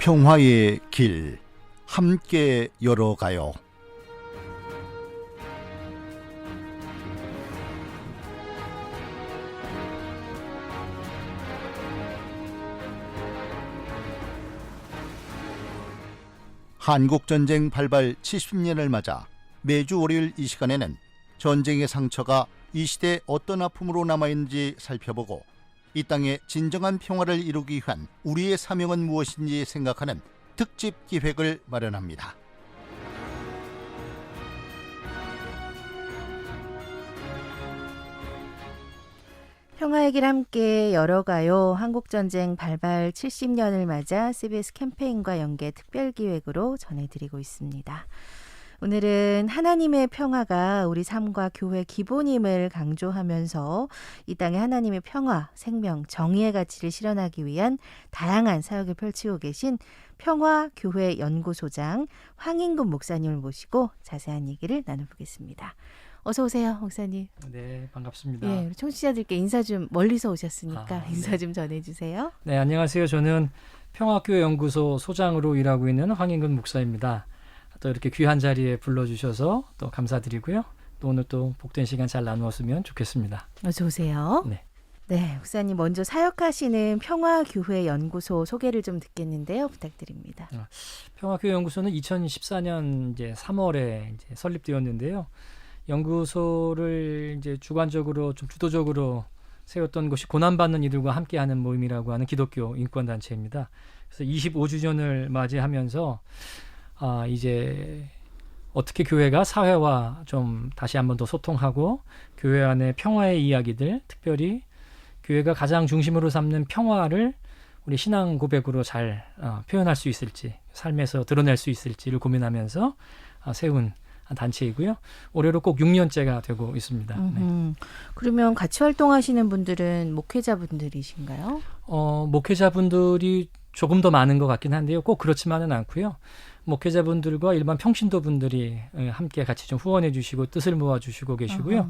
평화의 길 함께 열어가요. 한국전쟁 발발 70년을 맞아 매주 월요일 이 시간에는 전쟁의 상처가 이 시대에 어떤 아픔으로 남아있는지 살펴보고 이 땅에 진정한 평화를 이루기 위한 우리의 사명은 무엇인지 생각하는 특집 기획을 마련합니다. 평화의 길 함께 열어가요. 한국전쟁 발발 70년을 맞아 CBS 캠페인과 연계 특별기획으로 전해드리고 있습니다. 오늘은 하나님의 평화가 우리 삶과 교회 기본임을 강조하면서 이 땅에 하나님의 평화, 생명, 정의의 가치를 실현하기 위한 다양한 사역을 펼치고 계신 평화교회 연구소장 황인근 목사님을 모시고 자세한 얘기를 나눠보겠습니다. 어서 오세요, 목사님. 네, 반갑습니다. 예, 우리 청취자들께 인사 좀 멀리서 오셨으니까 인사 네. 좀 전해주세요. 네, 안녕하세요. 저는 평화교회 연구소 소장으로 일하고 있는 황인근 목사입니다. 또 이렇게 귀한 자리에 불러주셔서 또 감사드리고요. 또 오늘 또 복된 시간 잘 나누었으면 좋겠습니다. 어서 오세요. 네. 네, 목사님 먼저 사역하시는 평화교회 연구소 소개를 좀 듣겠는데요. 부탁드립니다. 평화교회 연구소는 2014년 이제 3월에 이제 설립되었는데요. 연구소를 이제 주관적으로 좀 주도적으로 세웠던 것이 고난받는 이들과 함께하는 모임이라고 하는 기독교 인권단체입니다. 그래서 25주년을 맞이하면서 이제 어떻게 교회가 사회와 좀 다시 한번 더 소통하고 교회 안의 평화의 이야기들, 특별히 교회가 가장 중심으로 삼는 평화를 우리 신앙 고백으로 잘 표현할 수 있을지, 삶에서 드러낼 수 있을지를 고민하면서 세운 단체이고요. 올해로 꼭 6년째가 되고 있습니다. 네. 그러면 같이 활동하시는 분들은 목회자분들이신가요? 목회자분들이 조금 더 많은 것 같긴 한데요. 꼭 그렇지만은 않고요. 목회자분들과 일반 평신도분들이 함께 같이 좀 후원해 주시고 뜻을 모아 주시고 계시고요.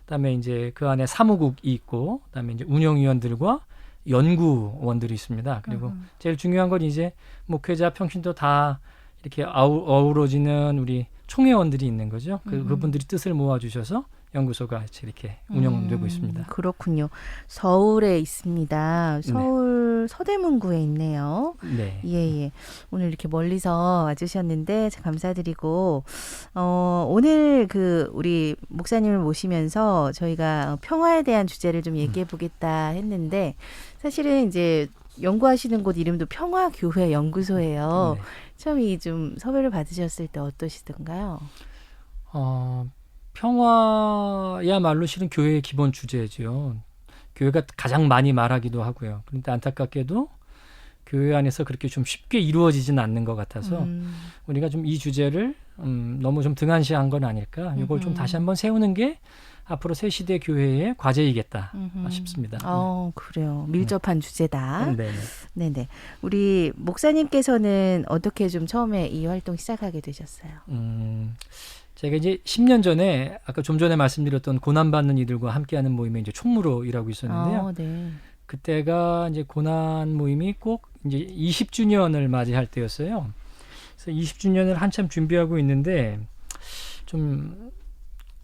그다음에 이제 그 안에 사무국이 있고 그다음에 이제 운영위원들과 연구원들이 있습니다. 그리고 제일 중요한 건 이제 목회자 평신도 다 이렇게 어우러지는 우리 총회원들이 있는 거죠. 그분들이 뜻을 모아 주셔서 연구소가 이렇게 운영되고 있습니다. 그렇군요. 서울에 있습니다. 서울 서대문구에 있네요. 네. 예. 오늘 이렇게 멀리서 와주셨는데 참 감사드리고 오늘 우리 목사님을 모시면서 저희가 평화에 대한 주제를 좀 얘기해 보겠다 했는데 사실은 이제 연구하시는 곳 이름도 평화교회 연구소예요. 네. 처음 좀 섭외를 받으셨을 때 어떠시던가요? 평화야말로 실은 교회의 기본 주제죠. 교회가 가장 많이 말하기도 하고요. 그런데 안타깝게도 교회 안에서 그렇게 좀 쉽게 이루어지지는 않는 것 같아서 우리가 좀 이 주제를 너무 좀 등한시한 건 아닐까. 이걸 좀 다시 한번 세우는 게 앞으로 새 시대 교회의 과제이겠다 싶습니다. 그래요. 밀접한 주제다. 네네. 우리 목사님께서는 어떻게 좀 처음에 이 활동 시작하게 되셨어요? 제가 이제 10년 전에 아까 좀 전에 말씀드렸던 고난받는 이들과 함께하는 모임에 이제 총무로 일하고 있었는데요. 네. 그때가 이제 고난 모임이 꼭 이제 20주년을 맞이할 때였어요. 그래서 20주년을 한참 준비하고 있는데 좀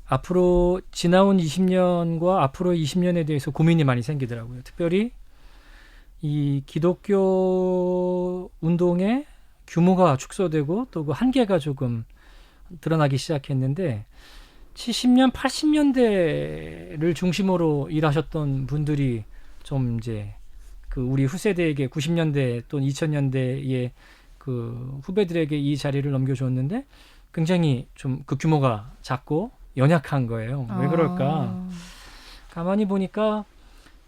앞으로 지나온 20년과 앞으로 20년에 대해서 고민이 많이 생기더라고요. 특별히 이 기독교 운동의 규모가 축소되고 또 그 한계가 조금 드러나기 시작했는데 70년, 80년대를 중심으로 일하셨던 분들이 좀 이제 그 우리 후세대에게 90년대 또는 2000년대의 그 후배들에게 이 자리를 넘겨줬는데 굉장히 좀 그 규모가 작고 연약한 거예요. 왜 그럴까? 가만히 보니까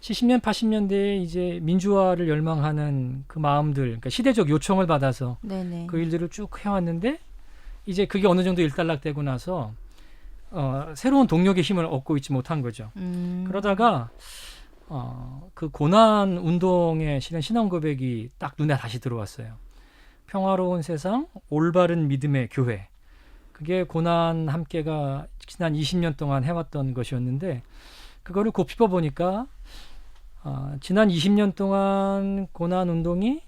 70년, 80년대에 이제 민주화를 열망하는 그 마음들, 그러니까 시대적 요청을 받아서 네네. 그 일들을 쭉 해왔는데 이제 그게 어느 정도 일단락되고 나서 새로운 동력의 힘을 얻고 있지 못한 거죠. 그러다가 그 고난 운동의 실은 신앙 고백이 딱 눈에 다시 들어왔어요. 평화로운 세상, 올바른 믿음의 교회. 그게 고난 함께가 지난 20년 동안 해왔던 것이었는데 그거를 곱씹어 보니까 지난 20년 동안 고난 운동이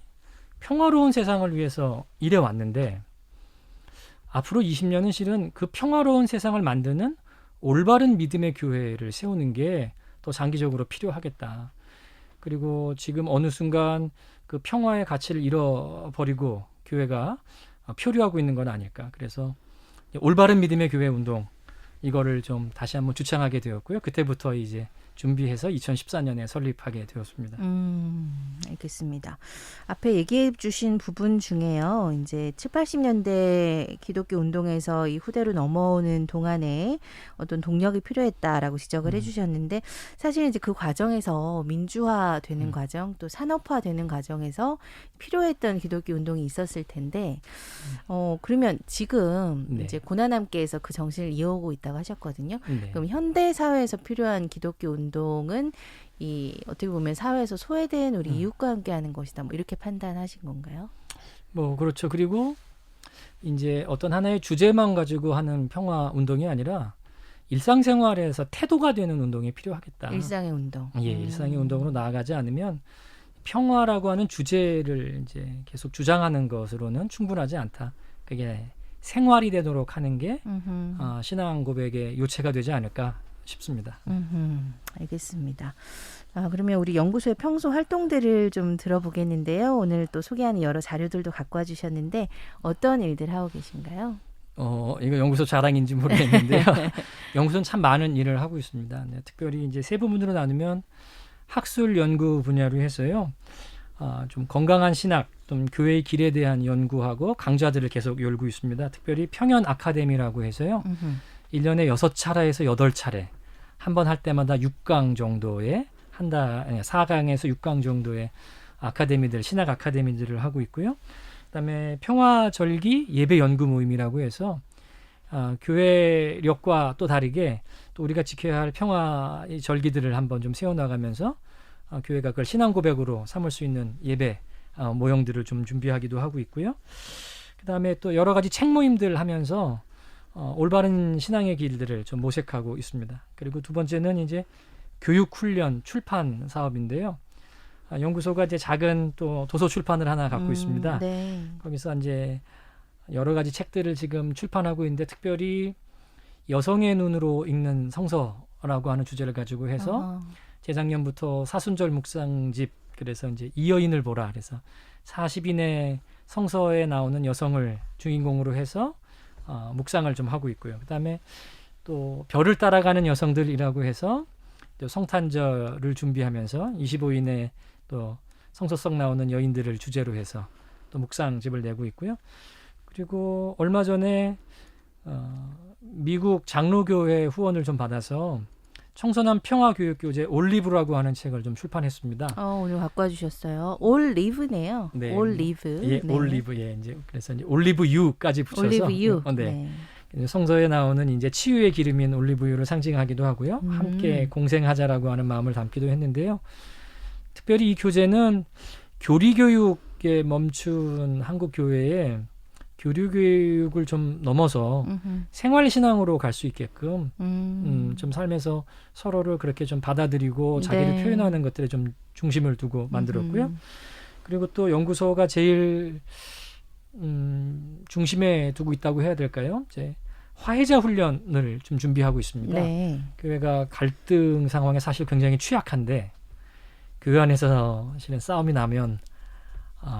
평화로운 세상을 위해서 일해왔는데 앞으로 20년은 실은 그 평화로운 세상을 만드는 올바른 믿음의 교회를 세우는 게 더 장기적으로 필요하겠다. 그리고 지금 어느 순간 그 평화의 가치를 잃어버리고 교회가 표류하고 있는 건 아닐까. 그래서 올바른 믿음의 교회 운동 이거를 좀 다시 한번 주창하게 되었고요. 그때부터 이제 준비해서 2014년에 설립하게 되었습니다. 알겠습니다. 앞에 얘기해 주신 부분 중에요. 이제 7, 80년대 기독교 운동에서 이 후대로 넘어오는 동안에 어떤 동력이 필요했다라고 지적을 해주셨는데 사실 이제 그 과정에서 민주화되는 과정 또 산업화되는 과정에서 필요했던 기독교 운동이 있었을 텐데 그러면 지금 네. 이제 고난함께에서 그 정신을 이어오고 있다고 하셨거든요. 네. 그럼 현대 사회에서 필요한 기독교 운동은 이 어떻게 보면 사회에서 소외된 우리 이웃과 함께하는 것이다. 뭐 이렇게 판단하신 건가요? 뭐 그렇죠. 그리고 이제 어떤 하나의 주제만 가지고 하는 평화 운동이 아니라 일상생활에서 태도가 되는 운동이 필요하겠다. 일상의 운동. 예, 일상의 운동으로 나아가지 않으면 평화라고 하는 주제를 이제 계속 주장하는 것으로는 충분하지 않다. 그게 생활이 되도록 하는 게 신앙 고백의 요체가 되지 않을까 싶습니다. 알겠습니다. 그러면 우리 연구소의 평소 활동들을 좀 들어보겠는데요. 오늘 또 소개하는 여러 자료들도 갖고 와주셨는데 어떤 일들 하고 계신가요? 이거 연구소 자랑인지 모르겠는데요. 연구소는 참 많은 일을 하고 있습니다. 네, 특별히 이제 세 부분으로 나누면 학술 연구 분야로 해서요. 좀 건강한 신학, 좀 교회의 길에 대한 연구하고 강좌들을 계속 열고 있습니다. 특별히 평연 아카데미라고 해서요. 1년에 6차례에서 8차례. 한 번 할 때마다 6강 정도의 4강에서 6강 정도의 아카데미들, 신학 아카데미들을 하고 있고요. 그다음에 평화절기 예배 연구 모임이라고 해서 교회력과 또 다르게 또 우리가 지켜야 할 평화의 절기들을 한번 좀 세워나가면서 교회가 그걸 신앙 고백으로 삼을 수 있는 예배 모형들을 좀 준비하기도 하고 있고요. 그다음에 또 여러 가지 책 모임들 하면서 올바른 신앙의 길들을 좀 모색하고 있습니다. 그리고 두 번째는 이제 교육 훈련 출판 사업인데요. 연구소가 이제 작은 또 도서 출판을 하나 갖고 있습니다. 네. 거기서 이제 여러 가지 책들을 지금 출판하고 있는데 특별히 여성의 눈으로 읽는 성서라고 하는 주제를 가지고 해서 재작년부터 사순절 묵상집 그래서 이제 이 여인을 보라 그래서 40인의 성서에 나오는 여성을 주인공으로 해서 묵상을 좀 하고 있고요. 그다음에 또 별을 따라가는 여성들이라고 해서 또 성탄절을 준비하면서 25인의 또 성서 속 나오는 여인들을 주제로 해서 또 묵상집을 내고 있고요. 그리고 얼마 전에 미국 장로교회 후원을 좀 받아서 청소년 평화교육교재 올리브라고 하는 책을 좀 출판했습니다. 오늘 갖고 와주셨어요. 올리브네요. 네. 올리브. 예, 네. 올리브. 예, 이제 그래서 이제 올리브유까지 붙여서 올리브유. 네. 성서에 나오는 이제 치유의 기름인 올리브유를 상징하기도 하고요. 함께 공생하자라고 하는 마음을 담기도 했는데요. 특별히 이 교재는 교리교육에 멈춘 한국 교회에 교류교육을 좀 넘어서 생활신앙으로 갈 수 있게끔 좀 삶에서 서로를 그렇게 좀 받아들이고 자기를 네. 표현하는 것들에 좀 중심을 두고 만들었고요. 그리고 또 연구소가 제일 중심에 두고 있다고 해야 될까요? 이제 화해자 훈련을 좀 준비하고 있습니다. 네. 교회가 갈등 상황에 사실 굉장히 취약한데 교회 안에서 실은 싸움이 나면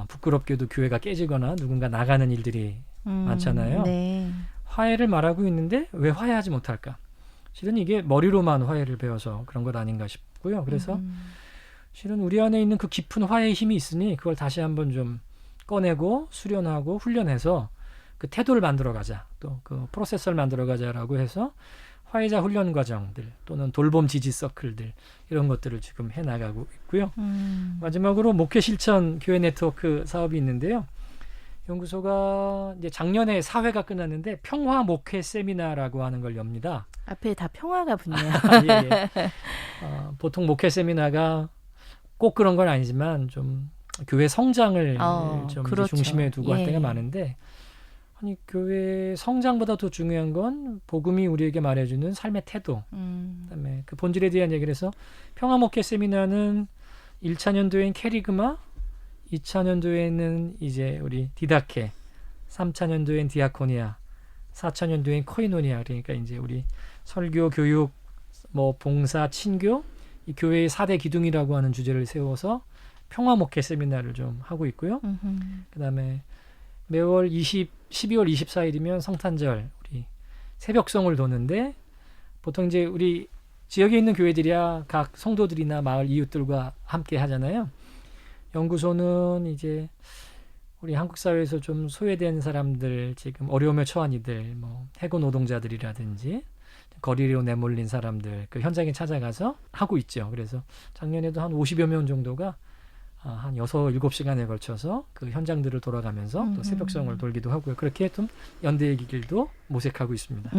부끄럽게도 교회가 깨지거나 누군가 나가는 일들이 많잖아요. 네. 화해를 말하고 있는데 왜 화해하지 못할까? 실은 이게 머리로만 화해를 배워서 그런 것 아닌가 싶고요. 그래서 실은 우리 안에 있는 그 깊은 화해의 힘이 있으니 그걸 다시 한번 좀 꺼내고 수련하고 훈련해서 그 태도를 만들어가자. 또 그 프로세서를 만들어가자라고 해서 화해자 훈련 과정들 또는 돌봄 지지 서클들 이런 것들을 지금 해나가고 있고요. 마지막으로 목회 실천 교회 네트워크 사업이 있는데요. 연구소가 이제 작년에 사회가 끝났는데 평화 목회 세미나라고 하는 걸 엽니다. 앞에 다 평화가 붙네요. 예, 예. 보통 목회 세미나가 꼭 그런 건 아니지만 좀 교회 성장을 좀 그렇죠. 이제 중심에 두고 할 예. 때가 많은데 아니 교회 성장보다 더 중요한 건 복음이 우리에게 말해주는 삶의 태도 그다음에 그 본질에 대한 얘기를 해서 평화 목회 세미나는 1차 년도엔 캐리그마 2000년도에는 이제 우리 디다케, 3000년도엔 디아코니아, 4000년도엔 코이노니아, 그러니까 이제 우리 설교, 교육, 뭐 봉사, 친교, 이 교회의 4대 기둥이라고 하는 주제를 세워서 평화 목회 세미나를 좀 하고 있고요. 그다음에 매월 12월 24일이면 성탄절 우리 새벽성을 도는데 보통 이제 우리 지역에 있는 교회들이야 각 성도들이나 마을 이웃들과 함께 하잖아요. 연구소는 이제 우리 한국 사회에서 좀 소외된 사람들, 지금 어려움에 처한 이들, 뭐 해고 노동자들이라든지 거리로 내몰린 사람들 그 현장에 찾아가서 하고 있죠. 그래서 작년에도 한 50여 명 정도가 한 6, 7시간에 걸쳐서 그 현장들을 돌아가면서 또 새벽성을 돌기도 하고요. 그렇게 좀 연대의 길도 모색하고 있습니다.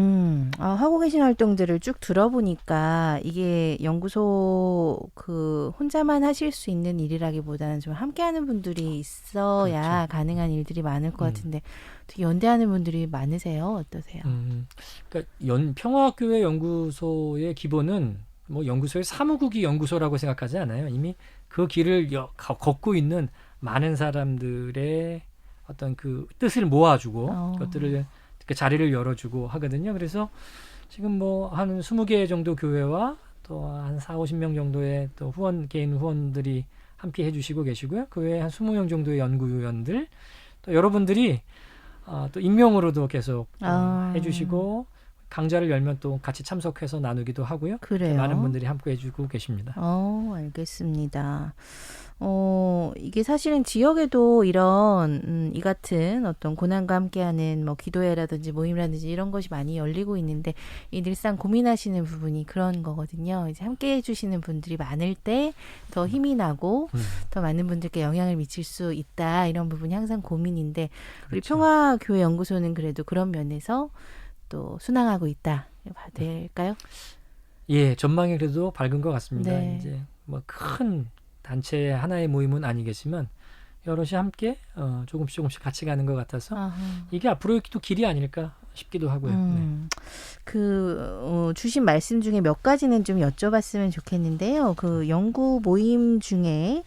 하고 계신 활동들을 쭉 들어보니까 이게 연구소 그 혼자만 하실 수 있는 일이라기보다는 좀 함께하는 분들이 있어야 그렇죠. 가능한 일들이 많을 것 같은데 되게 연대하는 분들이 많으세요? 어떠세요? 그러니까 평화교회 연구소의 기본은 뭐 연구소의 사무국이 연구소라고 생각하지 않아요. 이미 그 길을 걷고 있는 많은 사람들의 어떤 그 뜻을 모아주고 그것들을 그 자리를 열어주고 하거든요. 그래서 지금 뭐 한 20개 정도 교회와 또 한 4, 50명 정도의 또 개인 후원들이 함께 해주시고 계시고요. 그 외에 한 20명 정도의 연구위원들 또 여러분들이 또 익명으로도 계속 해주시고 강좌를 열면 또 같이 참석해서 나누기도 하고요. 그래요? 많은 분들이 함께 해주고 계십니다. 알겠습니다. 이게 사실은 지역에도 이런 이 같은 어떤 고난과 함께하는 뭐 기도회라든지 모임이라든지 이런 것이 많이 열리고 있는데 이 늘상 고민하시는 부분이 그런 거거든요. 이제 함께 해주시는 분들이 많을 때 더 힘이 나고 더 많은 분들께 영향을 미칠 수 있다 이런 부분이 항상 고민인데 우리 그렇죠. 평화교회 연구소는 그래도 그런 면에서 또 순항하고 있다. 봐도 될까요? 예, 전망이 그래도 밝은 것 같습니다. 네. 이제 뭐 큰 단체 하나의 모임은 아니겠지만 여럿이 함께 조금씩 같이 가는 것 같아서 이게 앞으로의 또 길이 아닐까 싶기도 하고요. 주신 말씀 중에 몇 가지는 좀 여쭤봤으면 좋겠는데요. 그 연구 모임 중에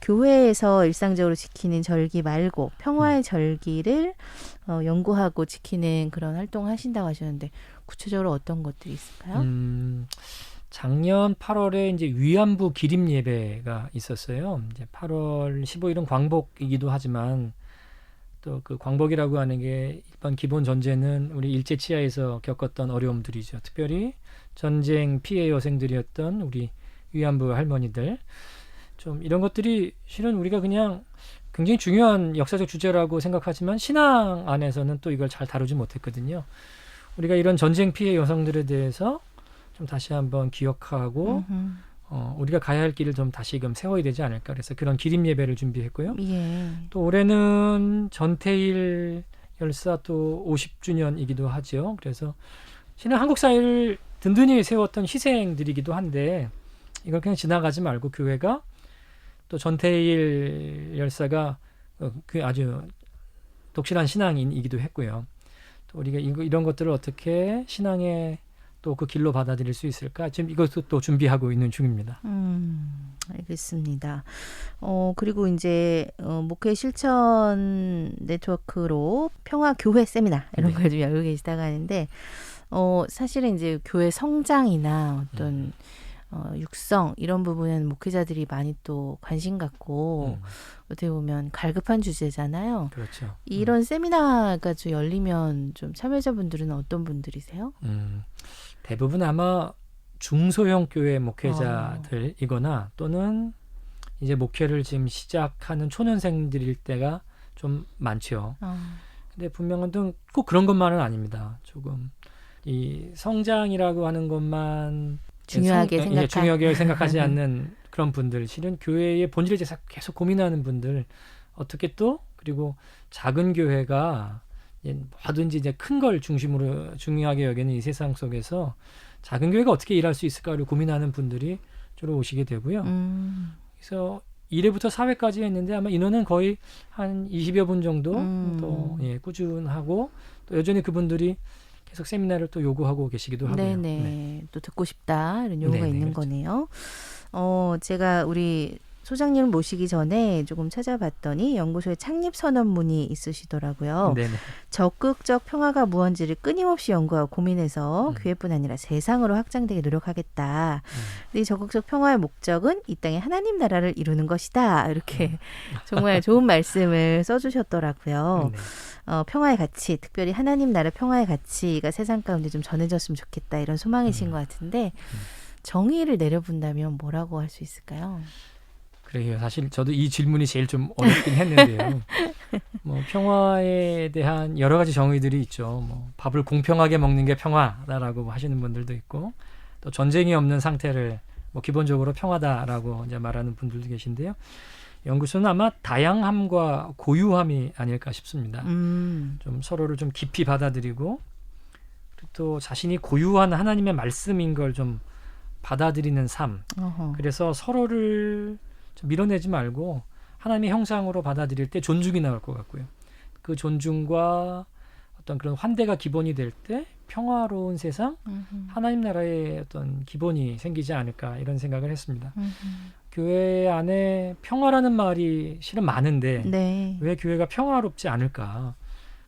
교회에서 일상적으로 지키는 절기 말고 평화의 절기를 연구하고 지키는 그런 활동을 하신다고 하셨는데 구체적으로 어떤 것들이 있을까요? 작년 8월에 이제 위안부 기림 예배가 있었어요. 이제 8월 15일은 광복이기도 하지만 또 그 광복이라고 하는 게 일반 기본 전제는 우리 일제 치하에서 겪었던 어려움들이죠. 특별히 전쟁 피해 여생들이었던 우리 위안부 할머니들. 좀 이런 것들이 실은 우리가 그냥 굉장히 중요한 역사적 주제라고 생각하지만 신앙 안에서는 또 이걸 잘 다루지 못했거든요. 우리가 이런 전쟁 피해 여성들에 대해서 좀 다시 한번 기억하고 우리가 가야 할 길을 좀 다시금 세워야 되지 않을까. 그래서 그런 기림 예배를 준비했고요. 예. 또 올해는 전태일 열사 또 50주년이기도 하죠. 그래서 실은 한국 사회를 든든히 세웠던 희생들이기도 한데 이걸 그냥 지나가지 말고 교회가 또 전태일 열사가 그 아주 독실한 신앙인이기도 했고요. 또 우리가 이런 것들을 어떻게 신앙의 또 그 길로 받아들일 수 있을까? 지금 이것도 또 준비하고 있는 중입니다. 알겠습니다. 그리고 이제 목회 실천 네트워크로 평화 교회 세미나 이런 걸 좀 열고 계시다고 하는데 사실은 이제 교회 성장이나 어떤 육성 이런 부분은 목회자들이 많이 또 관심 갖고 어떻게 보면 갈급한 주제잖아요. 그렇죠. 이런 세미나가 좀 열리면 좀 참여자분들은 어떤 분들이세요? 대부분 아마 중소형 교회 목회자들이거나 또는 이제 목회를 지금 시작하는 초년생들일 때가 좀 많죠. 근데 분명한 꼭 그런 것만은 아닙니다. 조금 이 성장이라고 하는 것만 중요하게 생각하지 않는 그런 분들, 실은 교회의 본질에 대해서 계속 고민하는 분들, 어떻게 또 그리고 작은 교회가 뭐든지 이제 큰 걸 중심으로 중요하게 여기는 이 세상 속에서 작은 교회가 어떻게 일할 수 있을까를 고민하는 분들이 주로 오시게 되고요. 그래서 1회부터 4회까지 했는데 아마 인원은 거의 한 20여 분 정도 또 꾸준하고 또 여전히 그분들이 계속 세미나를 또 요구하고 계시기도 하고요. 네네. 네. 또 듣고 싶다 이런 요구가 네네, 있는 그렇죠. 거네요. 제가 우리 소장님을 모시기 전에 조금 찾아봤더니 연구소의 창립 선언문이 있으시더라고요. 네네. 적극적 평화가 무언지를 끊임없이 연구하고 고민해서 교회뿐 아니라 세상으로 확장되게 노력하겠다. 근데 이 적극적 평화의 목적은 이 땅에 하나님 나라를 이루는 것이다. 이렇게 정말 좋은 말씀을 써주셨더라고요. 네. 평화의 가치, 특별히 하나님 나라 평화의 가치가 세상 가운데 좀 전해졌으면 좋겠다. 이런 소망이신 것 같은데 정의를 내려본다면 뭐라고 할 수 있을까요? 그래요. 사실 저도 이 질문이 제일 좀 어렵긴 했는데요. 뭐 평화에 대한 여러 가지 정의들이 있죠. 뭐 밥을 공평하게 먹는 게 평화다라고 하시는 분들도 있고, 또 전쟁이 없는 상태를 뭐 기본적으로 평화다라고 이제 말하는 분들도 계신데요. 연구소는 아마 다양함과 고유함이 아닐까 싶습니다. 좀 서로를 좀 깊이 받아들이고, 그리고 또 자신이 고유한 하나님의 말씀인 걸 좀 받아들이는 삶. 어허. 그래서 서로를 좀 밀어내지 말고 하나님의 형상으로 받아들일 때 존중이 나올 것 같고요. 그 존중과 어떤 그런 환대가 기본이 될 때 평화로운 세상, 하나님 나라의 어떤 기본이 생기지 않을까 이런 생각을 했습니다. 교회 안에 평화라는 말이 실은 많은데 네. 왜 교회가 평화롭지 않을까?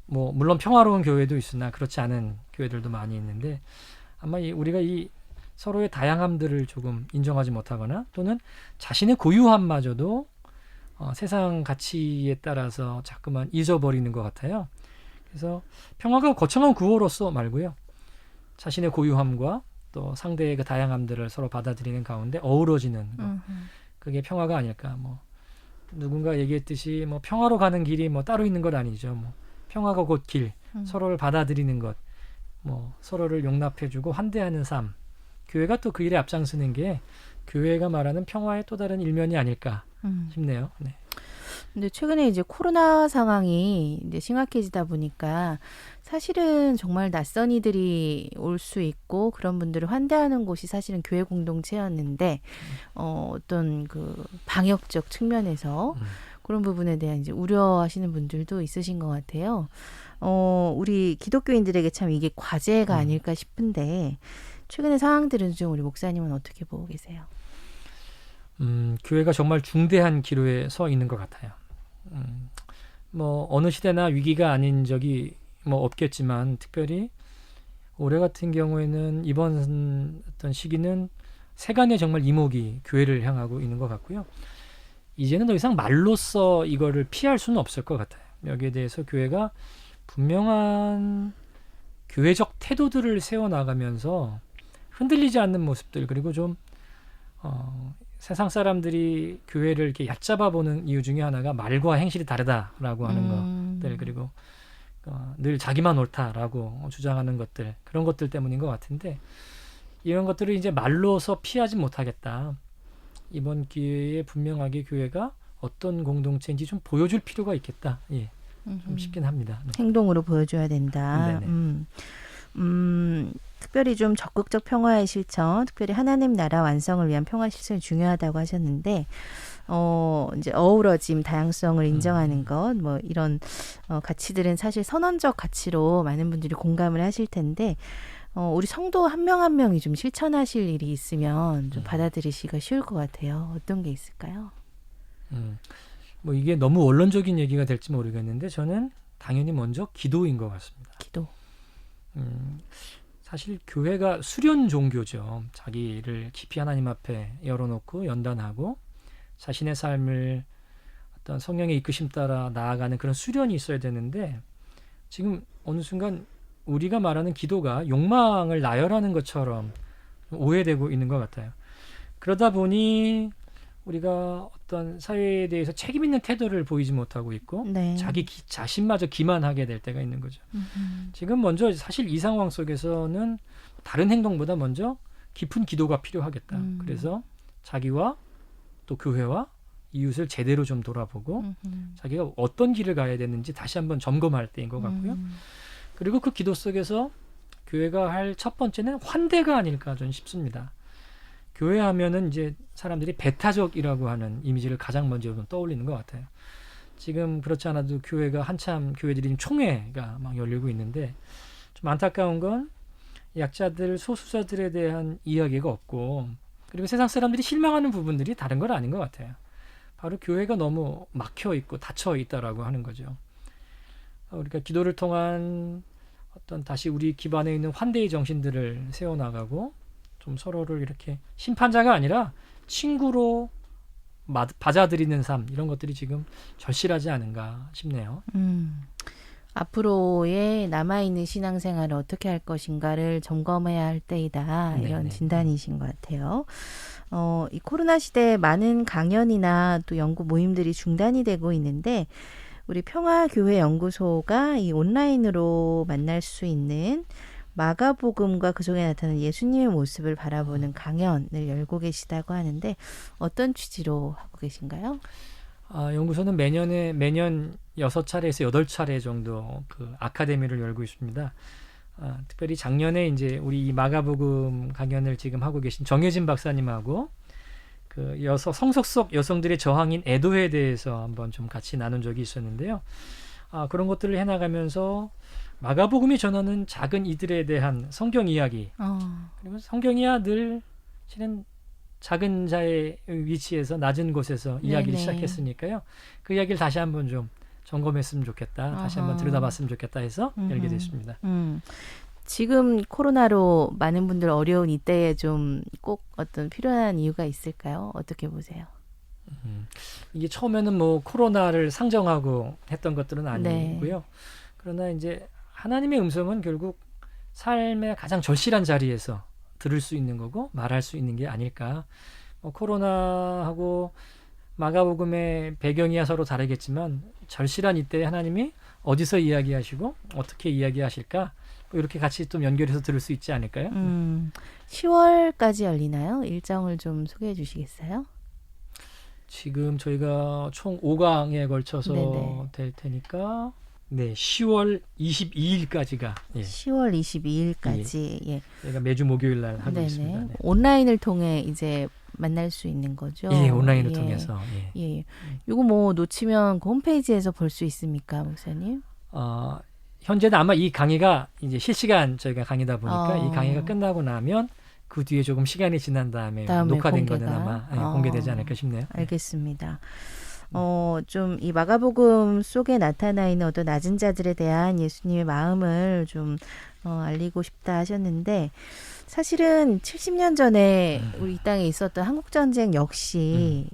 뭐 물론 평화로운 교회도 있으나 그렇지 않은 교회들도 많이 있는데 아마 우리가 이 서로의 다양함들을 조금 인정하지 못하거나 또는 자신의 고유함마저도 세상 가치에 따라서 자꾸만 잊어버리는 것 같아요. 그래서 평화가 거창한 구호로서 말고요. 자신의 고유함과 또 상대의 그 다양함들을 서로 받아들이는 가운데 어우러지는 것. 그게 평화가 아닐까. 뭐 누군가 얘기했듯이 뭐 평화로 가는 길이 뭐 따로 있는 것 아니죠. 뭐 평화가 곧 길, 서로를 받아들이는 것, 뭐 서로를 용납해주고 환대하는 삶. 교회가 또 그 일에 앞장서는 게 교회가 말하는 평화의 또 다른 일면이 아닐까 싶네요. 네. 근데 최근에 이제 코로나 상황이 이제 심각해지다 보니까 사실은 정말 낯선 이들이 올 수 있고 그런 분들을 환대하는 곳이 사실은 교회 공동체였는데 어떤 그 방역적 측면에서 그런 부분에 대한 이제 우려하시는 분들도 있으신 것 같아요. 우리 기독교인들에게 참 이게 과제가 아닐까 싶은데 최근의 상황들은 좀 우리 목사님은 어떻게 보고 계세요? 교회가 정말 중대한 기로에 서 있는 것 같아요. 뭐 어느 시대나 위기가 아닌 적이 뭐 없겠지만 특별히 올해 같은 경우에는 이번 어떤 시기는 세간의 정말 이목이 교회를 향하고 있는 것 같고요. 이제는 더 이상 말로써 이거를 피할 수는 없을 것 같아요. 여기에 대해서 교회가 분명한 교회적 태도들을 세워나가면서 흔들리지 않는 모습들 그리고 좀 세상 사람들이 교회를 이렇게 얕잡아 보는 이유 중에 하나가 말과 행실이 다르다라고 하는 것들 그리고 늘 자기만 옳다라고 주장하는 것들 그런 것들 때문인 것 같은데 이런 것들을 이제 말로서 피하지 못하겠다. 이번 기회에 분명하게 교회가 어떤 공동체인지 좀 보여줄 필요가 있겠다. 예, 좀 싶긴 합니다. 네. 행동으로 보여줘야 된다. 특별히 좀 적극적 평화의 실천, 특별히 하나님 나라 완성을 위한 평화 실천이 중요하다고 하셨는데, 이제 어우러짐, 다양성을 인정하는 것, 뭐 이런 가치들은 사실 선언적 가치로 많은 분들이 공감을 하실 텐데, 우리 성도 한 명 한 명이 좀 실천하실 일이 있으면 좀 받아들이시기가 쉬울 것 같아요. 어떤 게 있을까요? 뭐 이게 너무 원론적인 얘기가 될지 모르겠는데 저는 당연히 먼저 기도인 것 같습니다. 기도. 사실 교회가 수련 종교죠. 자기를 깊이 하나님 앞에 열어놓고 연단하고 자신의 삶을 어떤 성령의 이끄심 따라 나아가는 그런 수련이 있어야 되는데 지금 어느 순간 우리가 말하는 기도가 욕망을 나열하는 것처럼 오해되고 있는 것 같아요. 그러다 보니 우리가 어떤 사회에 대해서 책임 있는 태도를 보이지 못하고 있고 네. 자기 자신마저 기만하게 될 때가 있는 거죠. 지금 먼저 사실 이 상황 속에서는 다른 행동보다 먼저 깊은 기도가 필요하겠다. 그래서 자기와 또 교회와 이웃을 제대로 좀 돌아보고 자기가 어떤 길을 가야 되는지 다시 한번 점검할 때인 것 같고요. 그리고 그 기도 속에서 교회가 할 첫 번째는 환대가 아닐까 저는 싶습니다. 교회 하면은 이제 사람들이 배타적이라고 하는 이미지를 가장 먼저 떠올리는 것 같아요. 지금 그렇지 않아도 교회가 한참 교회들이 총회가 막 열리고 있는데 좀 안타까운 건 약자들, 소수자들에 대한 이야기가 없고 그리고 세상 사람들이 실망하는 부분들이 다른 건 아닌 것 같아요. 바로 교회가 너무 막혀 있고 닫혀 있다라고 하는 거죠. 우리가 기도를 통한 어떤 다시 우리 기반에 있는 환대의 정신들을 세워나가고 좀 서로를 이렇게 심판자가 아니라 친구로 받아들이는 삶, 이런 것들이 지금 절실하지 않은가 싶네요. 앞으로의 남아있는 신앙생활을 어떻게 할 것인가를 점검해야 할 때이다. 이런 네네. 진단이신 것 같아요. 이 코로나 시대에 많은 강연이나 또 연구 모임들이 중단이 되고 있는데 우리 평화교회연구소가 이 온라인으로 만날 수 있는 마가복음과 그 속에 나타나는 예수님의 모습을 바라보는 강연을 열고 계시다고 하는데 어떤 취지로 하고 계신가요? 연구소는 매년 6차례에서 8차례 정도 그 아카데미를 열고 있습니다. 특별히 작년에 이제 우리 이 마가복음 강연을 지금 하고 계신 정혜진 박사님하고 그 성서 속 여성들의 저항인 애도에 대해서 한번 좀 같이 나눈 적이 있었는데요. 그런 것들을 해나가면서 마가복음이 전하는 작은 이들에 대한 성경 이야기, 그리고 성경이야 늘 실은 작은 자의 위치에서 낮은 곳에서 이야기를 네네. 시작했으니까요. 그 이야기를 다시 한번 좀 점검했으면 좋겠다. 다시 한번 들여다봤으면 좋겠다 해서 열게 됐습니다. 지금 코로나로 많은 분들 어려운 이때에 좀 꼭 어떤 필요한 이유가 있을까요? 어떻게 보세요? 이게 처음에는 뭐 코로나를 상정하고 했던 것들은 아니고요. 그러나 이제 하나님의 음성은 결국 삶의 가장 절실한 자리에서 들을 수 있는 거고 말할 수 있는 게 아닐까. 코로나하고 마가복음의 배경이야 서로 다르겠지만 절실한 이때에 하나님이 어디서 이야기하시고 어떻게 이야기하실까? 이렇게 같이 좀 연결해서 들을 수 있지 않을까요? 10월까지 열리나요? 일정을 좀 소개해 주시겠어요? 지금 저희가 총 5강에 걸쳐서 네네. 될 테니까 10월 22일까지가 10월 22일까지. 예. 저희가 매주 목요일 날 하고 네네. 있습니다. 네. 온라인을 통해 이제 만날 수 있는 거죠. 예, 온라인을 예. 통해서. 예. 이거 뭐 놓치면 그 홈페이지에서 볼 수 있습니까, 목사님? 현재는 아마 이 강의가 이제 실시간 저희가 강의다 보니까 이 강의가 끝나고 나면 그 뒤에 조금 시간이 지난 다음에 녹화된 공개가? 거는 아마 공개되지 않을까 싶네요. 알겠습니다. 좀 이 마가복음 속에 나타나 있는 어떤 낮은 자들에 대한 예수님의 마음을 좀 알리고 싶다 하셨는데 사실은 70년 전에 우리 이 땅에 있었던 한국전쟁 역시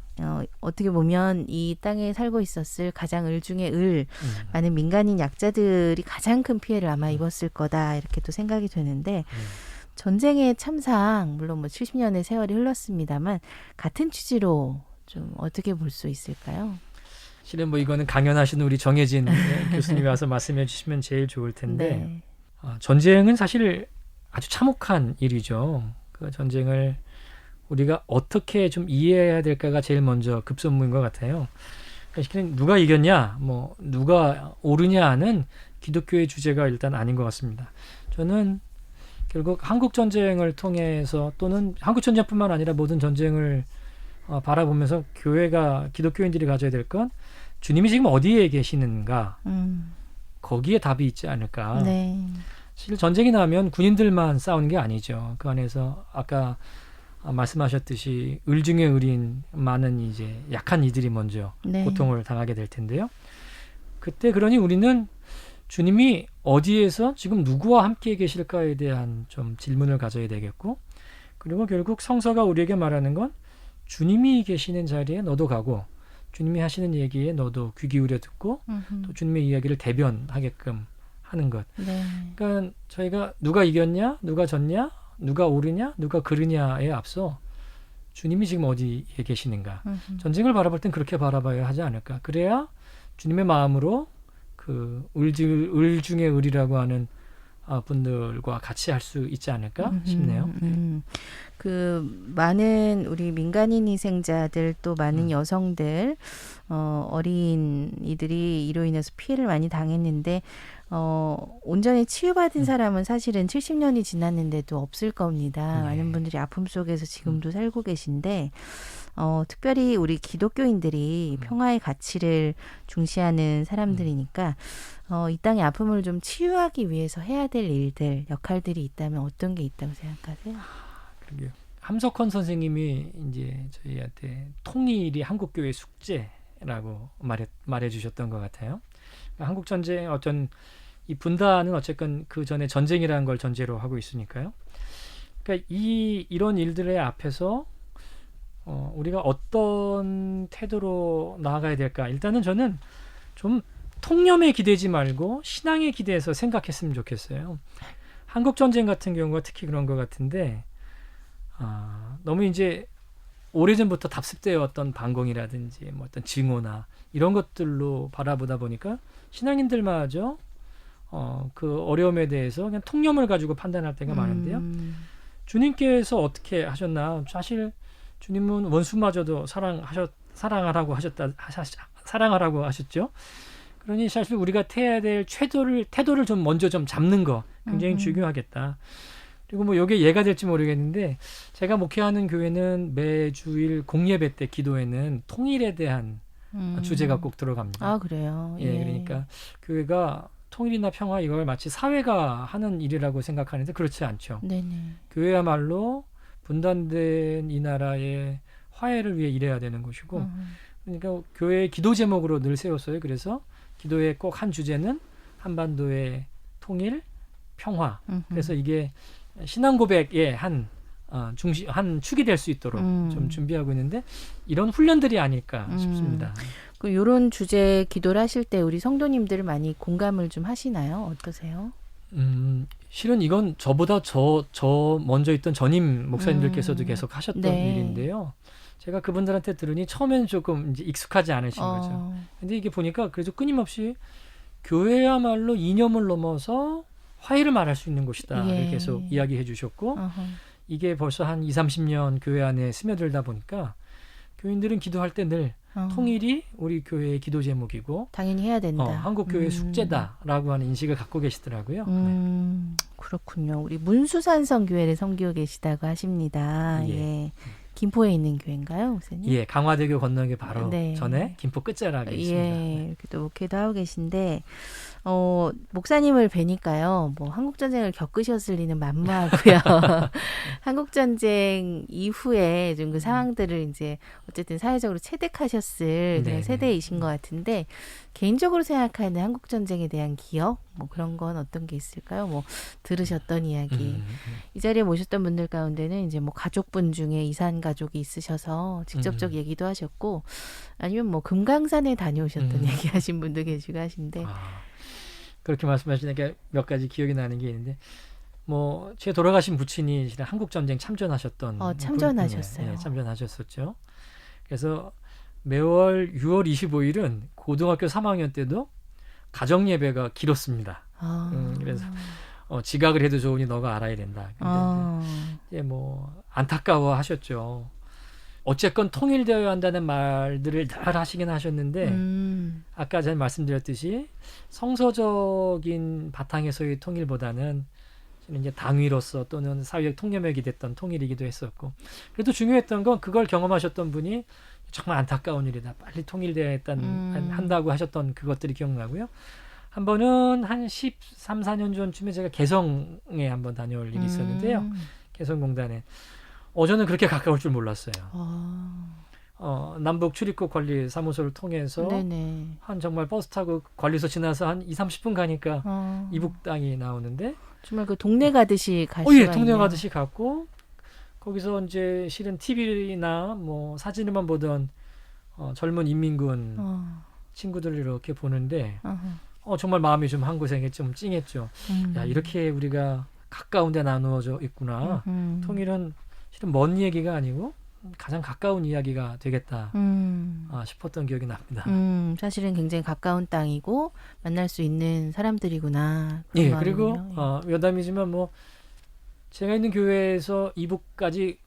어떻게 보면 이 땅에 살고 있었을 가장 을 중에 많은 민간인 약자들이 가장 큰 피해를 아마 입었을 거다 이렇게 또 생각이 되는데 전쟁의 참상 물론 뭐 70년의 세월이 흘렀습니다만 같은 취지로 좀 어떻게 볼 수 있을까요? 실은 뭐 이거는 강연하시는 우리 정혜진 교수님이 와서 말씀해 주시면 제일 좋을 텐데 네. 전쟁은 사실 아주 참혹한 일이죠. 그 전쟁을 우리가 어떻게 좀 이해해야 될까가 제일 먼저 급선무인 것 같아요. 그러니까 누가 이겼냐, 뭐 누가 옳으냐는 기독교의 주제가 일단 아닌 것 같습니다. 저는 결국 한국 전쟁을 통해서 또는 한국 전쟁뿐만 아니라 모든 전쟁을 바라보면서 교회가 기독교인들이 가져야 될 건 주님이 지금 어디에 계시는가 거기에 답이 있지 않을까. 네. 사실 전쟁이 나면 군인들만 싸우는 게 아니죠. 그 안에서 아까 말씀하셨듯이 을 중에 을인 많은 이제 약한 이들이 먼저 네. 고통을 당하게 될 텐데요. 그때 그러니 우리는 주님이 어디에서 지금 누구와 함께 계실까에 대한 좀 질문을 가져야 되겠고, 그리고 결국 성서가 우리에게 말하는 건 주님이 계시는 자리에 너도 가고 주님이 하시는 얘기에 너도 귀 기울여 듣고 또 주님의 이야기를 대변하게끔 하는 것. 네. 그러니까 저희가 누가 이겼냐, 누가 졌냐, 누가 옳으냐, 누가 그르냐에 앞서 주님이 지금 어디에 계시는가. 전쟁을 바라볼 땐 그렇게 바라봐야 하지 않을까. 그래야 주님의 마음으로 그 을 중에 을이라고 하는 분들과 같이 할 수 있지 않을까 싶네요. 그 많은 우리 민간인 희생자들 또 많은 여성들 어린 이들이 이로 인해서 피해를 많이 당했는데 온전히 치유받은 사람은 사실은 70년이 지났는데도 없을 겁니다. 네. 많은 분들이 아픔 속에서 지금도 살고 계신데 특별히 우리 기독교인들이 평화의 가치를 중시하는 사람들이니까 이 땅의 아픔을 좀 치유하기 위해서 해야 될 일들, 역할들이 있다면 어떤 게 있다고 생각하세요? 그러게요. 함석헌 선생님이 이제 저희한테 통일이 한국교회 숙제라고 말해주셨던 것 같아요. 그러니까 한국 전쟁 어떤 이 분단은 어쨌건 그 전에 전쟁이라는 걸 전제로 하고 있으니까요. 그러니까 이런 일들의 앞에서 우리가 어떤 태도로 나아가야 될까? 일단은 저는 좀 통념에 기대지 말고 신앙에 기대해서 생각했으면 좋겠어요. 한국 전쟁 같은 경우가 특히 그런 것 같은데 너무 이제 오래전부터 답습되어 왔던 반공이라든지 뭐 어떤 증오나 이런 것들로 바라보다 보니까 신앙인들마저 그 어려움에 대해서 그냥 통념을 가지고 판단할 때가 많은데요. 주님께서 어떻게 하셨나? 사실 주님은 원수마저도 사랑하라고 하셨죠. 그러니 사실 우리가 태해야 될 태도를 좀 먼저 좀 잡는 거 굉장히 중요하겠다. 그리고 뭐 이게 예가 될지 모르겠는데 제가 목회하는 교회는 매주일 공예배 때 기도에는 통일에 대한 주제가 꼭 들어갑니다. 아, 그래요? 예, 그러니까 교회가 통일이나 평화 이걸 마치 사회가 하는 일이라고 생각하는데 그렇지 않죠. 네네. 교회야말로 분단된 이 나라의 화해를 위해 일해야 되는 것이고 그러니까 교회의 기도 제목으로 늘 세웠어요. 그래서 기도의 꼭 한 주제는 한반도의 통일, 평화. 그래서 이게 신앙 고백의 한 축이 될 수 있도록 좀 준비하고 있는데 이런 훈련들이 아닐까 싶습니다. 이런 주제 기도를 하실 때 우리 성도님들 많이 공감을 좀 하시나요? 어떠세요? 실은 이건 저보다 저 먼저 있던 전임 목사님들께서도 계속 하셨던 네. 일인데요. 제가 그분들한테 들으니 처음에는 조금 이제 익숙하지 않으신 거죠. 근데 이게 보니까 그래도 끊임없이 교회야말로 이념을 넘어서 화해를 말할 수 있는 곳이다. 예. 계속 이야기해 주셨고 이게 벌써 한 20, 30년 교회 안에 스며들다 보니까 교인들은 기도할 때 늘 통일이 우리 교회의 기도 제목이고 당연히 해야 된다. 한국 교회의 숙제다라고 하는 인식을 갖고 계시더라고요. 그렇군요. 우리 문수산성 교회를 섬기고 계시다고 하십니다. 예. 예. 김포에 있는 교회인가요, 목사님? 예, 강화대교 건너기 바로 네. 전에 김포 끝자락에 있습니다. 예, 이렇게 또 목회도 하고 계신데 목사님을 뵈니까요, 뭐 한국전쟁을 겪으셨을 리는 만무하고요. 한국전쟁 이후에 좀 그 상황들을 이제 어쨌든 사회적으로 체득하셨을 그런 세대이신 것 같은데 개인적으로 생각하는 한국전쟁에 대한 기억, 뭐 그런 건 어떤 게 있을까요? 뭐 들으셨던 이야기. 이 자리에 모셨던 분들 가운데는 이제 뭐 가족분 중에 이산 가족이 있으셔서 직접적 얘기도 하셨고 아니면 뭐 금강산에 다녀오셨던 얘기하신 분도 계시고 하신데 그렇게 말씀하시니까 몇 가지 기억이 나는 게 있는데 뭐 제 돌아가신 부친이 한국 전쟁 참전하셨던 참전하셨어요. 네, 참전하셨었죠. 그래서 매월 6월 25일은 고등학교 3학년 때도 가정 예배가 길었습니다. 그래서 지각을 해도 좋으니 너가 알아야 된다. 근데 이제 뭐 안타까워하셨죠. 어쨌건 통일되어야 한다는 말들을 늘 하시긴 하셨는데 아까 제가 말씀드렸듯이 성서적인 바탕에서의 통일보다는 이제 당위로서 또는 사회적 통념에 기댔던 통일이기도 했었고 그래도 중요했던 건 그걸 경험하셨던 분이 정말 안타까운 일이다. 빨리 통일되어야 한다고 하셨던 그것들이 기억나고요. 한 번은 한 13, 14년 전쯤에 제가 개성에 한번 다녀올 일이 있었는데요. 개성공단에. 저는 그렇게 가까울 줄 몰랐어요. 남북 출입국 관리 사무소를 통해서 한 정말 버스 타고 관리소 지나서 한 2, 30분 가니까 이북 땅이 나오는데 정말 그 동네 가듯이 갈 수가 예, 동네 있네요. 가듯이 갔고 거기서 이제 실은 TV나 뭐 사진을만 보던 젊은 인민군 친구들 이렇게 보는데 정말 마음이 좀 한 곳에 좀 찡했죠. 야, 이렇게 우리가 가까운 데 나누어져 있구나. 통일은 실은 먼 얘기가 아니고 가장 가까운 이야기가 되겠다 싶었던 기억이 납니다. 사실은 굉장히 가까운 땅이고 만날 수 있는 사람들이구나. 예, 그리고 여담이지만 뭐 제가 있는 교회에서 이북까지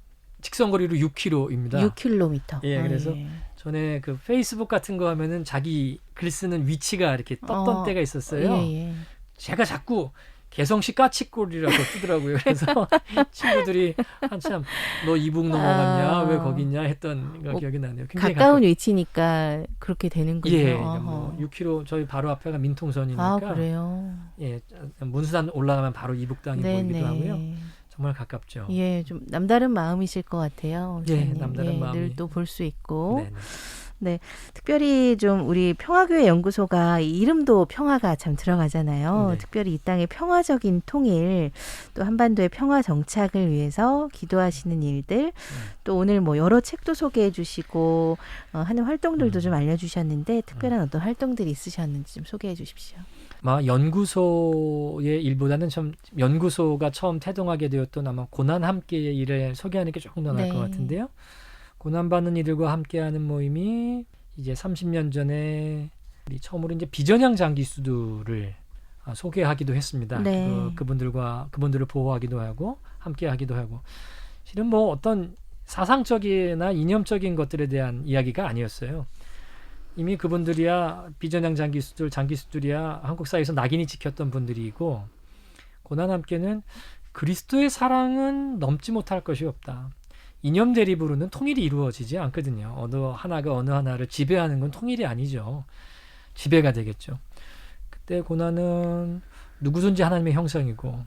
직선거리로 6km입니다. 6km. 예, 그래서 전에 그 페이스북 같은 거 하면은 자기 글 쓰는 위치가 이렇게 떴던 때가 있었어요. 예. 제가 자꾸 개성시 까치골이라고 뜨더라고요. 그래서 친구들이 한참 너 이북 넘어갔냐 왜 거기 있냐 했던 거 기억이 나네요. 굉장히 가까운 위치니까 그렇게 되는군요. 예, 뭐 6km 저희 바로 앞에가 민통선이니까. 그래요. 예, 문수산 올라가면 바로 이북 땅이 보이기도 하고요. 정말 가깝죠. 예, 좀 남다른 마음이실 것 같아요. 예, 목사님. 남다른 마음이. 늘 또 볼 수 있고. 네네. 네, 특별히 좀 우리 평화교회 연구소가 이 이름도 평화가 참 들어가잖아요. 네. 특별히 이 땅의 평화적인 통일, 또 한반도의 평화 정착을 위해서 기도하시는 일들, 또 오늘 뭐 여러 책도 소개해 주시고 하는 활동들도 좀 알려주셨는데 특별한 어떤 활동들이 있으셨는지 좀 소개해 주십시오. 연구소의 일보다는 좀 연구소가 처음 태동하게 되었던 아마 고난 함께의 일을 소개하는 게 조금 더 나을 네. 것 같은데요. 고난받는 이들과 함께하는 모임이 이제 30년 전에 우리 처음으로 이제 비전향 장기수들을 소개하기도 했습니다. 네. 그분들을 보호하기도 하고 함께하기도 하고 실은 뭐 어떤 사상적이나 이념적인 것들에 대한 이야기가 아니었어요. 이미 그분들이야 비전향 장기수들이야 한국 사회에서 낙인이 찍혔던 분들이고 고난 함께는 그리스도의 사랑은 넘지 못할 것이 없다. 이념 대립으로는 통일이 이루어지지 않거든요. 어느 하나가 어느 하나를 지배하는 건 통일이 아니죠. 지배가 되겠죠. 그때 고난은 누구든지 하나님의 형상이고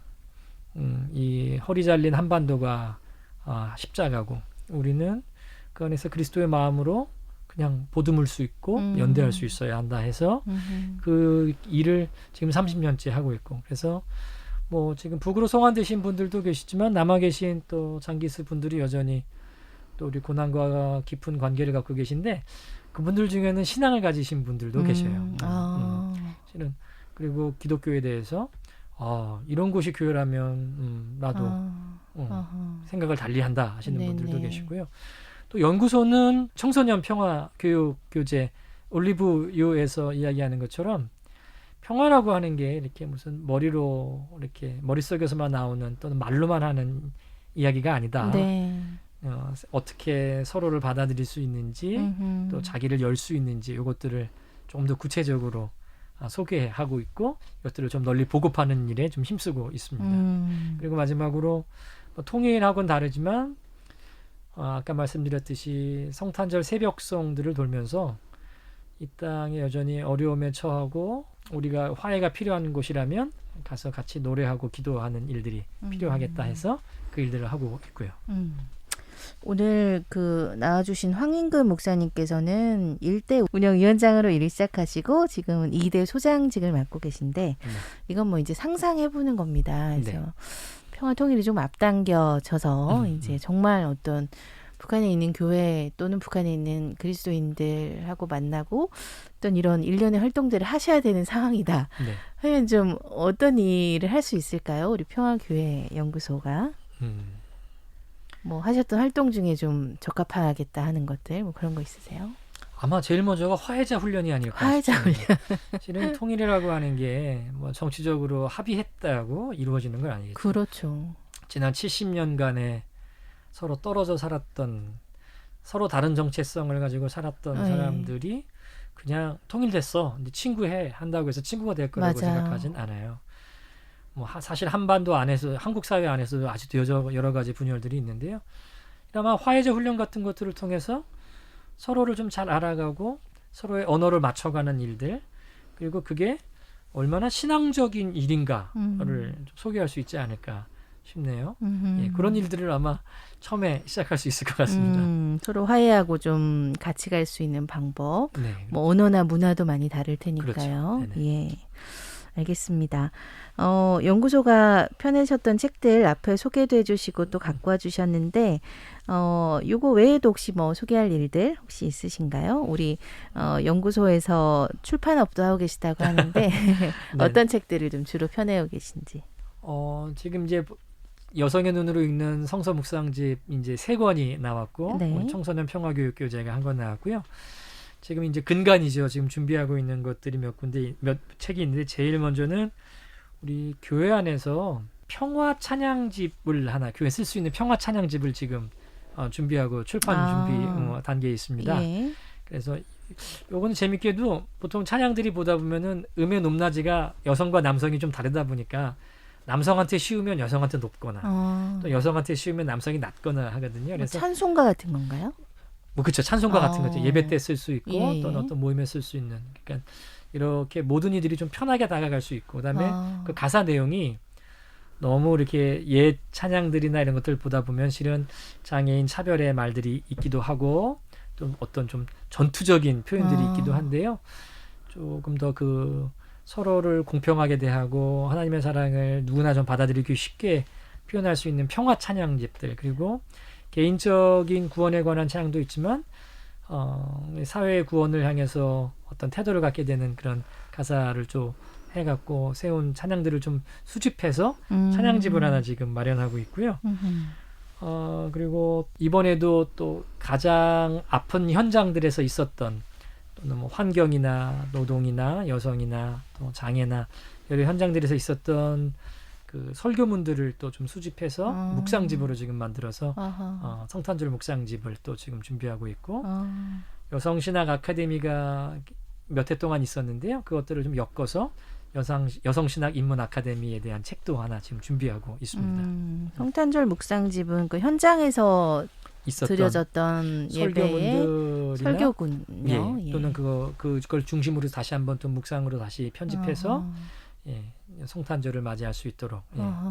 이 허리 잘린 한반도가 십자가고 우리는 그 안에서 그리스도의 마음으로 그냥 보듬을 수 있고 연대할 수 있어야 한다 해서 그 일을 지금 30년째 하고 있고 그래서 뭐 지금 북으로 송환되신 분들도 계시지만 남아 계신 또 장기수 분들이 여전히 또 우리 고난과 깊은 관계를 갖고 계신데 그분들 중에는 신앙을 가지신 분들도 계셔요. 실은 그리고 기독교에 대해서 이런 곳이 교회라면 나도 생각을 달리한다 하시는 네네. 분들도 계시고요. 또 연구소는 청소년 평화 교육 교재 올리브유에서 이야기하는 것처럼 평화라고 하는 게 이렇게 무슨 머리로 이렇게 머릿속에서만 나오는 또는 말로만 하는 이야기가 아니다. 네. 어떻게 서로를 받아들일 수 있는지 또 자기를 열 수 있는지 이것들을 조금 더 구체적으로 소개하고 있고 이것들을 좀 널리 보급하는 일에 좀 힘쓰고 있습니다. 그리고 마지막으로 통일하고는 다르지만 아까 말씀드렸듯이 성탄절 새벽송들을 돌면서 이 땅에 여전히 어려움에 처하고 우리가 화해가 필요한 곳이라면 가서 같이 노래하고 기도하는 일들이 필요하겠다 해서 그 일들을 하고 있고요. 오늘 나와주신 황인근 목사님께서는 1대 운영위원장으로 일을 시작하시고 지금은 2대 소장직을 맡고 계신데 이건 뭐 이제 상상해보는 겁니다. 그래서 네. 평화 통일이 좀 앞당겨져서 이제 정말 어떤 북한에 있는 교회 또는 북한에 있는 그리스도인들하고 만나고 어떤 이런 일련의 활동들을 하셔야 되는 상황이다. 네. 하면 좀 어떤 일을 할 수 있을까요? 우리 평화교회 연구소가 뭐 하셨던 활동 중에 좀 적합하겠다 하는 것들 뭐 그런 거 있으세요? 아마 제일 먼저가 화해자 훈련이 아닐까 화해자 싶습니다. 실은 통일이라고 하는 게 뭐 정치적으로 합의했다고 이루어지는 건 아니겠죠. 그렇죠. 지난 70년간의 서로 떨어져 살았던 서로 다른 정체성을 가지고 살았던 네. 사람들이 그냥 통일됐어. 이제 친구해 한다고 해서 친구가 될 거라고 맞아요. 생각하진 않아요. 뭐 사실 한반도 안에서 한국 사회 안에서도 아직도 여러 가지 분열들이 있는데요. 아마 화해자 훈련 같은 것들을 통해서 서로를 좀 잘 알아가고 서로의 언어를 맞춰가는 일들 그리고 그게 얼마나 신앙적인 일인가를 좀 소개할 수 있지 않을까 싶네요. 예, 그런 일들을 아마 처음에 시작할 수 있을 것 같습니다. 서로 화해하고 좀 같이 갈 수 있는 방법 네. 뭐 언어나 문화도 많이 다를 테니까요. 그렇죠. 예. 알겠습니다. 연구소가 펴내셨던 책들 앞에 소개도 해주시고 또 갖고 와주셨는데 요거 외에도 혹시 뭐 소개할 일들 혹시 있으신가요? 우리 연구소에서 출판업도 하고 계시다고 하는데 네. 어떤 책들을 좀 주로 펴내고 계신지. 지금 이제 여성의 눈으로 읽는 성서 묵상집 이제 3권이 나왔고 네. 청소년 평화교육 교재가 한 권 나왔고요. 지금 이제 근간이죠. 지금 준비하고 있는 것들이 몇 책이 있는데 제일 먼저는 우리 교회 안에서 평화 찬양집을 하나 교회 쓸 수 있는 평화 찬양집을 지금 준비하고 출판 준비 단계에 있습니다. 예. 그래서 요거는 재밌게도 보통 찬양들이 보다 보면은 음의 높낮이가 여성과 남성이 좀 다르다 보니까 남성한테 쉬우면 여성한테 높거나 또 여성한테 쉬우면 남성이 낮거나 하거든요. 뭐 그래서 찬송가 같은 건가요? 뭐 그렇죠. 찬송가 같은 거죠. 예배 때 쓸 수 있고 예. 또는 어떤 모임에 쓸 수 있는. 그러니까 이렇게 모든 이들이 좀 편하게 다가갈 수 있고 그다음에 그 가사 내용이 너무 이렇게 옛 찬양들이나 이런 것들 보다 보면 실은 장애인 차별의 말들이 있기도 하고 좀 어떤 좀 전투적인 표현들이 있기도 한데요. 조금 더 그 서로를 공평하게 대하고 하나님의 사랑을 누구나 좀 받아들이기 쉽게 표현할 수 있는 평화 찬양집들, 그리고 개인적인 구원에 관한 찬양도 있지만 사회의 구원을 향해서 어떤 태도를 갖게 되는 그런 가사를 좀 해갖고 세운 찬양들을 좀 수집해서 찬양집을 하나 지금 마련하고 있고요. 그리고 이번에도 또 가장 아픈 현장들에서 있었던 또는 뭐 환경이나 노동이나 여성이나 또 장애나 여러 현장들에서 있었던 그 설교문들을 또 좀 수집해서 묵상집으로 지금 만들어서 성탄절 묵상집을 또 지금 준비하고 있고 여성신학 아카데미가 몇 해 동안 있었는데요. 그것들을 좀 엮어서 여성신학 인문 아카데미에 대한 책도 하나 지금 준비하고 있습니다. 성탄절 묵상집은 그 현장에서 있었던 드려졌던 예배의 설교문들이나 설교군요. 예, 또는 그걸 중심으로 다시 한번 또 묵상으로 다시 편집해서 예, 성탄절을 맞이할 수 있도록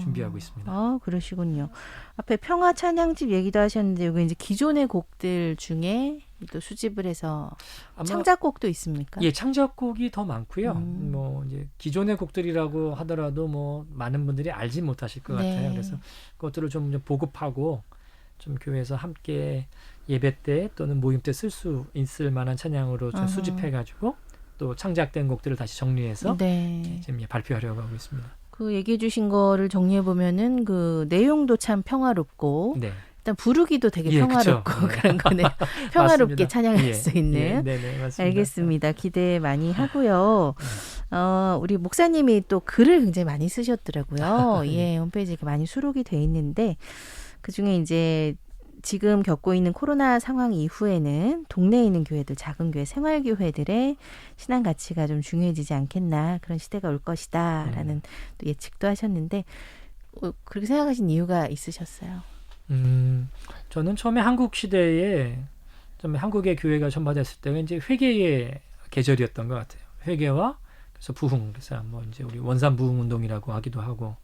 준비하고 있습니다. 그러시군요. 앞에 평화 찬양집 얘기도 하셨는데 여기 이제 기존의 곡들 중에 또 수집을 해서 아마 창작곡도 있습니까? 예, 창작곡이 더 많고요. 뭐 이제 기존의 곡들이라고 하더라도 뭐 많은 분들이 알지 못하실 것 네. 같아요. 그래서 그것들을 좀 보급하고 좀 교회에서 함께 예배 때 또는 모임 때 쓸 수 있을 만한 찬양으로 좀 수집해가지고 또 창작된 곡들을 다시 정리해서 네. 지금 발표하려고 하고 있습니다. 그 얘기해 주신 거를 정리해 보면은 그 내용도 참 평화롭고 네. 일단 부르기도 되게 예, 평화롭고 그쵸. 그런 거네요. 평화롭게 맞습니다. 찬양할 예, 수 있는. 예, 네네, 맞습니다. 알겠습니다. 기대 많이 하고요. 우리 목사님이 또 글을 굉장히 많이 쓰셨더라고요. 예, 홈페이지에 많이 수록이 돼 있는데 그중에 이제 지금 겪고 있는 코로나 상황 이후에는 동네에 있는 교회들, 작은 교회, 생활교회들의 신앙 가치가 좀 중요해지지 않겠나, 그런 시대가 올 것이다 라는 또 예측도 하셨는데 그렇게 생각하신 이유가 있으셨어요? 저는 처음에 한국 시대에 좀 한국의 교회가 전파됐을 때가 이제 회개의 계절이었던 것 같아요. 회개와 그래서 부흥, 그래서 뭐 이제 우리 원산 부흥 운동이라고 하기도 하고,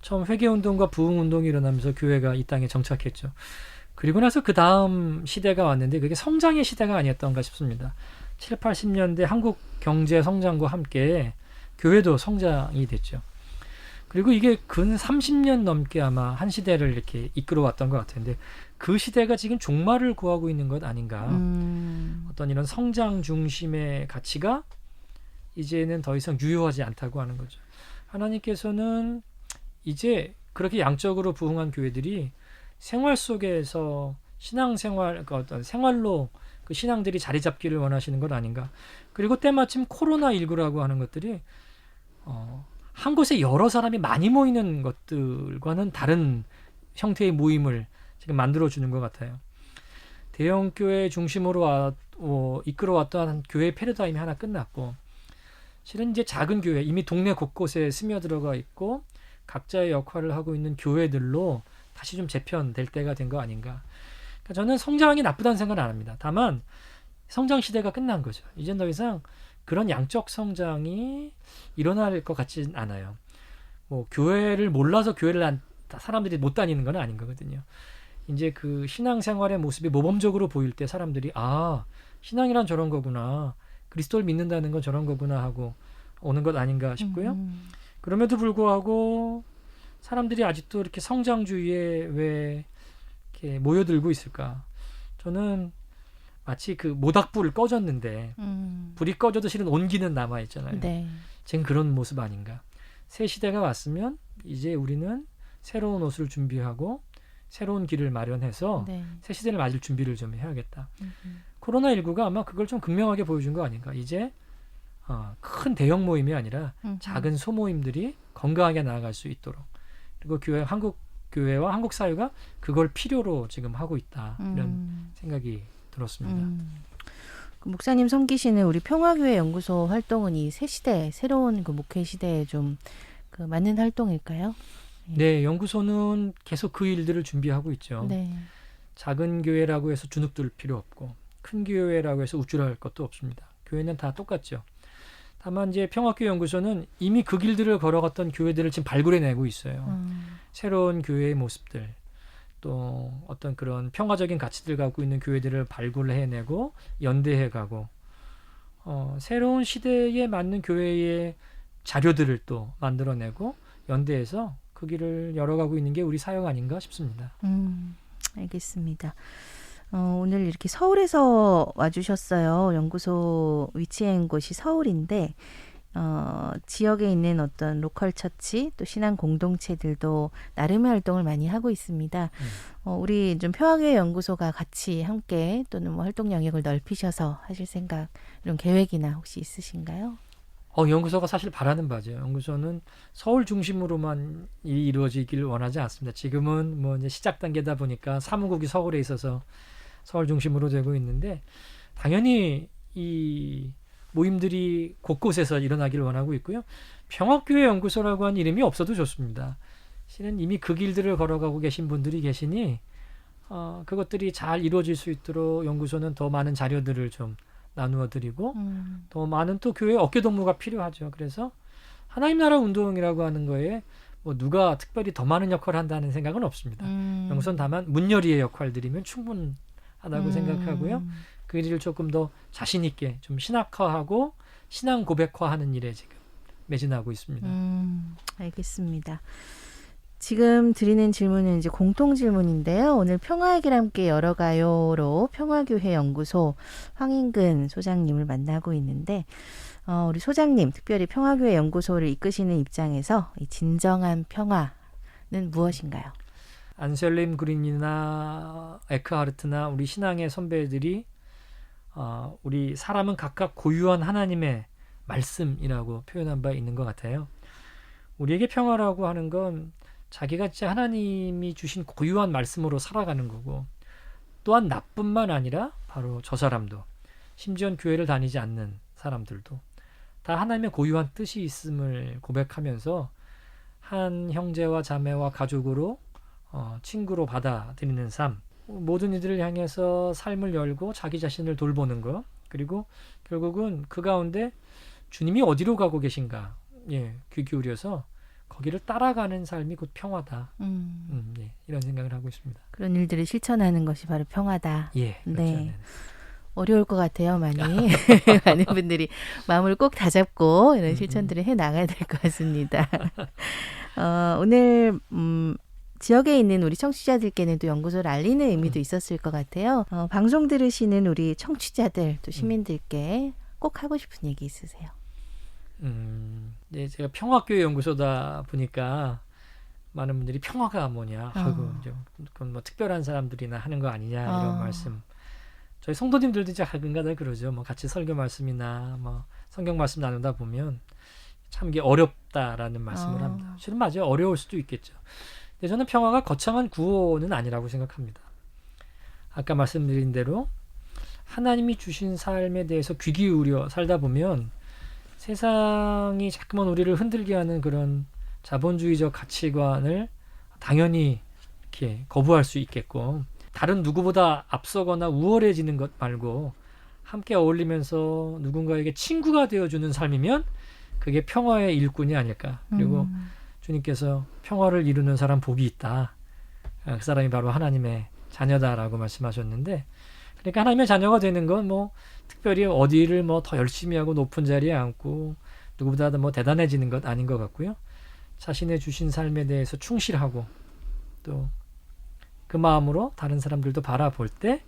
처음 회개 운동과 부흥 운동이 일어나면서 교회가 이 땅에 정착했죠. 그리고 나서 그 다음 시대가 왔는데 그게 성장의 시대가 아니었던가 싶습니다. 7, 80년대 한국 경제 성장과 함께 교회도 성장이 됐죠. 그리고 이게 근 30년 넘게 아마 한 시대를 이렇게 이끌어왔던 것 같은데 그 시대가 지금 종말을 구하고 있는 것 아닌가. 어떤 이런 성장 중심의 가치가 이제는 더 이상 유효하지 않다고 하는 거죠. 하나님께서는 이제 그렇게 양적으로 부흥한 교회들이 생활 속에서 신앙생활, 그 어떤 생활로 그 신앙들이 자리 잡기를 원하시는 것 아닌가. 그리고 때마침 코로나19라고 하는 것들이 한 곳에 여러 사람이 많이 모이는 것들과는 다른 형태의 모임을 지금 만들어주는 것 같아요. 대형 교회 중심으로 이끌어왔던 교회 패러다임이 하나 끝났고, 실은 이제 작은 교회, 이미 동네 곳곳에 스며들어가 있고 각자의 역할을 하고 있는 교회들로 다시 좀 재편될 때가 된 거 아닌가. 그러니까 저는 성장이 나쁘다는 생각은 안 합니다. 다만 성장 시대가 끝난 거죠. 이젠 더 이상 그런 양적 성장이 일어날 것 같진 않아요. 뭐 교회를 몰라서 교회를 사람들이 못 다니는 건 아닌 거거든요. 이제 그 신앙생활의 모습이 모범적으로 보일 때 사람들이 신앙이란 저런 거구나, 그리스도를 믿는다는 건 저런 거구나 하고 오는 것 아닌가 싶고요. 그럼에도 불구하고 사람들이 아직도 이렇게 성장주의에 왜 이렇게 모여들고 있을까? 저는 마치 그 모닥불을 꺼졌는데 불이 꺼져도 실은 온기는 남아 있잖아요. 네. 지금 그런 모습 아닌가? 새 시대가 왔으면 이제 우리는 새로운 옷을 준비하고 새로운 길을 마련해서 네. 새 시대를 맞을 준비를 좀 해야겠다. 코로나19가 아마 그걸 좀 극명하게 보여준 거 아닌가? 이제 큰 대형 모임이 아니라 작은 소모임들이 건강하게 나아갈 수 있도록, 그리고 한국 교회와 한국 사회가 그걸 필요로 지금 하고 있다, 이런 생각이 들었습니다. 그 목사님 섬기시는 우리 평화교회 연구소 활동은 이 새 시대, 새로운 그 목회 시대에 좀 그 맞는 활동일까요? 네, 연구소는 계속 그 일들을 준비하고 있죠. 네. 작은 교회라고 해서 주눅들 필요 없고 큰 교회라고 해서 우쭐할 것도 없습니다. 교회는 다 똑같죠. 다만 이제 평화교회 연구소는 이미 그 길들을 걸어갔던 교회들을 지금 발굴해내고 있어요. 새로운 교회의 모습들, 또 어떤 그런 평화적인 가치들 갖고 있는 교회들을 발굴해내고 연대해가고 새로운 시대에 맞는 교회의 자료들을 또 만들어내고 연대해서 그 길을 열어가고 있는 게 우리 사역 아닌가 싶습니다. 알겠습니다. 오늘 이렇게 서울에서 와주셨어요. 연구소 위치한 곳이 서울인데 지역에 있는 어떤 로컬 처치 또 신앙 공동체들도 나름의 활동을 많이 하고 있습니다. 우리 좀 평화교회 연구소가 같이 함께 또는 뭐 활동 영역을 넓히셔서 하실 생각 이런 계획이나 혹시 있으신가요? 연구소가 사실 바라는 바죠. 연구소는 서울 중심으로만 일이 이루어지길 원하지 않습니다. 지금은 뭐 이제 시작 단계다 보니까 사무국이 서울에 있어서 서울 중심으로 되고 있는데 당연히 이 모임들이 곳곳에서 일어나기를 원하고 있고요. 평화교회 연구소라고 하는 이름이 없어도 좋습니다. 실은 이미 그 길들을 걸어가고 계신 분들이 계시니 그것들이 잘 이루어질 수 있도록 연구소는 더 많은 자료들을 좀 나누어 드리고 더 많은 또 교회 어깨동무가 필요하죠. 그래서 하나님 나라 운동이라고 하는 거에 뭐 누가 특별히 더 많은 역할을 한다는 생각은 없습니다. 연구소는 다만 문열이의 역할들이면 충분하다고 생각하고요. 그 일을 조금 더 자신 있게 좀 신학화하고 신앙 고백화하는 일에 지금 매진하고 있습니다. 알겠습니다. 지금 드리는 질문은 이제 공통 질문인데요. 오늘 평화의 길 함께 열어가요로 평화교회 연구소 황인근 소장님을 만나고 있는데 우리 소장님, 특별히 평화교회 연구소를 이끄시는 입장에서 이 진정한 평화는 무엇인가요? 안셀림 그린이나 에크하르트나 우리 신앙의 선배들이 우리 사람은 각각 고유한 하나님의 말씀이라고 표현한 바 있는 것 같아요. 우리에게 평화라고 하는 건 자기가 진짜 하나님이 주신 고유한 말씀으로 살아가는 거고 또한 나뿐만 아니라 바로 저 사람도 심지어 교회를 다니지 않는 사람들도 다 하나님의 고유한 뜻이 있음을 고백하면서 한 형제와 자매와 가족으로 친구로 받아들이는 삶 모든 이들을 향해서 삶을 열고 자기 자신을 돌보는 것 그리고 결국은 그 가운데 주님이 어디로 가고 계신가 귀 기울여서 거기를 따라가는 삶이 곧 평화다. 이런 생각을 하고 있습니다. 그런 일들을 실천하는 것이 바로 평화다. 그렇죠. 네. 어려울 것 같아요, 많이. 많은 분들이 마음을 꼭 다잡고 이런 실천들을 해나가야 될 것 같습니다. 오늘 지역에 있는 우리 청취자들께는 또 연구소를 알리는 의미도 있었을 것 같아요. 방송 들으시는 우리 청취자들 또 시민들께 꼭 하고 싶은 얘기 있으세요? 제가 평화교회 연구소다 보니까 많은 분들이 평화가 뭐냐 하고 그건 뭐 특별한 사람들이나 하는 거 아니냐 이런 말씀. 저희 성도님들도 이제 가끔가다 그러죠. 뭐 같이 설교 말씀이나 뭐 성경 말씀 나누다 보면 참 이게 어렵다라는 말씀을 합니다. 실은 맞아요. 어려울 수도 있겠죠. 근데 저는 평화가 거창한 구호는 아니라고 생각합니다. 아까 말씀드린 대로 하나님이 주신 삶에 대해서 귀 기울여 살다 보면 세상이 자꾸만 우리를 흔들게 하는 그런 자본주의적 가치관을 당연히 이렇게 거부할 수 있겠고 다른 누구보다 앞서거나 우월해지는 것 말고 함께 어울리면서 누군가에게 친구가 되어주는 삶이면 그게 평화의 일꾼이 아닐까. 그리고 주님께서 평화를 이루는 사람 복이 있다. 그 사람이 바로 하나님의 자녀다라고 말씀하셨는데 그러니까 하나님의 자녀가 되는 건 뭐 특별히 어디를 뭐 더 열심히 하고 높은 자리에 앉고 누구보다 뭐 대단해지는 것 아닌 것 같고요. 자신의 주신 삶에 대해서 충실하고 또 그 마음으로 다른 사람들도 바라볼 때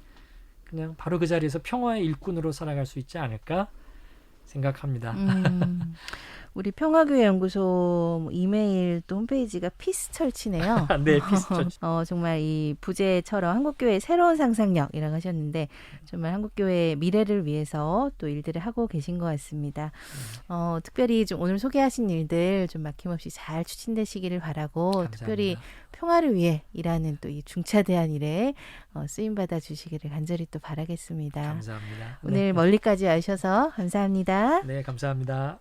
그냥 바로 그 자리에서 평화의 일꾼으로 살아갈 수 있지 않을까 생각합니다. 우리 평화교회 연구소 이메일 또 홈페이지가 피스철치네요. 네, 피스철치. 정말 이 부제처럼 한국교회의 새로운 상상력이라고 하셨는데 정말 한국교회의 미래를 위해서 또 일들을 하고 계신 것 같습니다. 특별히 좀 오늘 소개하신 일들 좀 막힘없이 잘 추진되시기를 바라고 감사합니다. 특별히 평화를 위해 일하는 또 이 중차대한 일에 쓰임받아 주시기를 간절히 또 바라겠습니다. 감사합니다. 오늘 멀리까지 와주셔서 감사합니다. 네, 감사합니다.